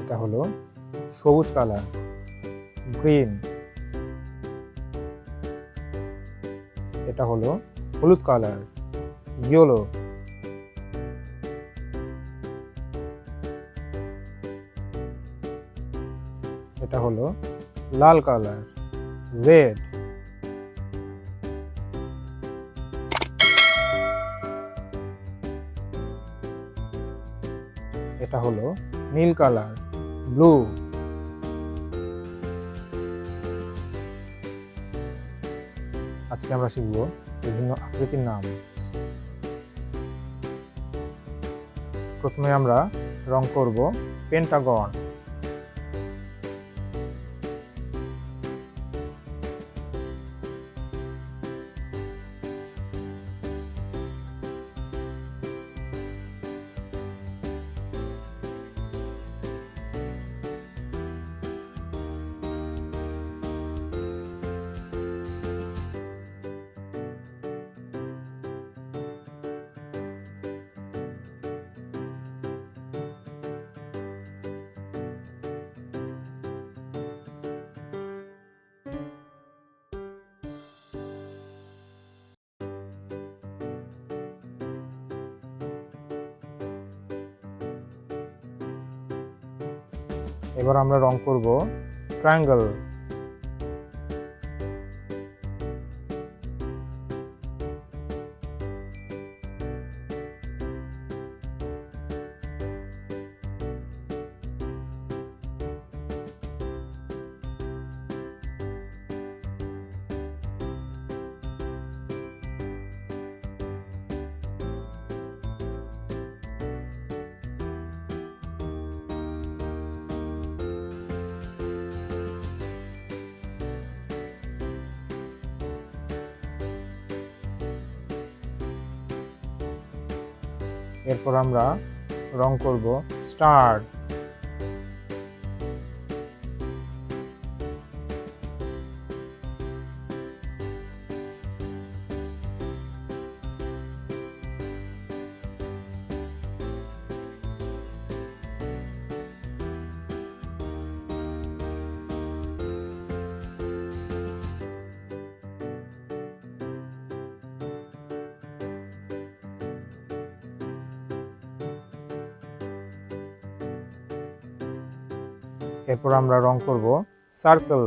এটা হলো সবুজ কালার, গ্রিন। এটা হলো হলুদ কালার, ইয়েলো। এটা হলো লাল কালার, রেড। এটা হলো নীল কালার, ব্লু। আজকে আমরা শিখব বিভিন্ন আকৃতির নাম। প্রথমে আমরা রং করব পেন্টাগন। এবার আমরা রং করব ট্রায়াঙ্গল। এরপর আমরা রং করব স্টার। এরপর আমরা রং করব সার্কেল।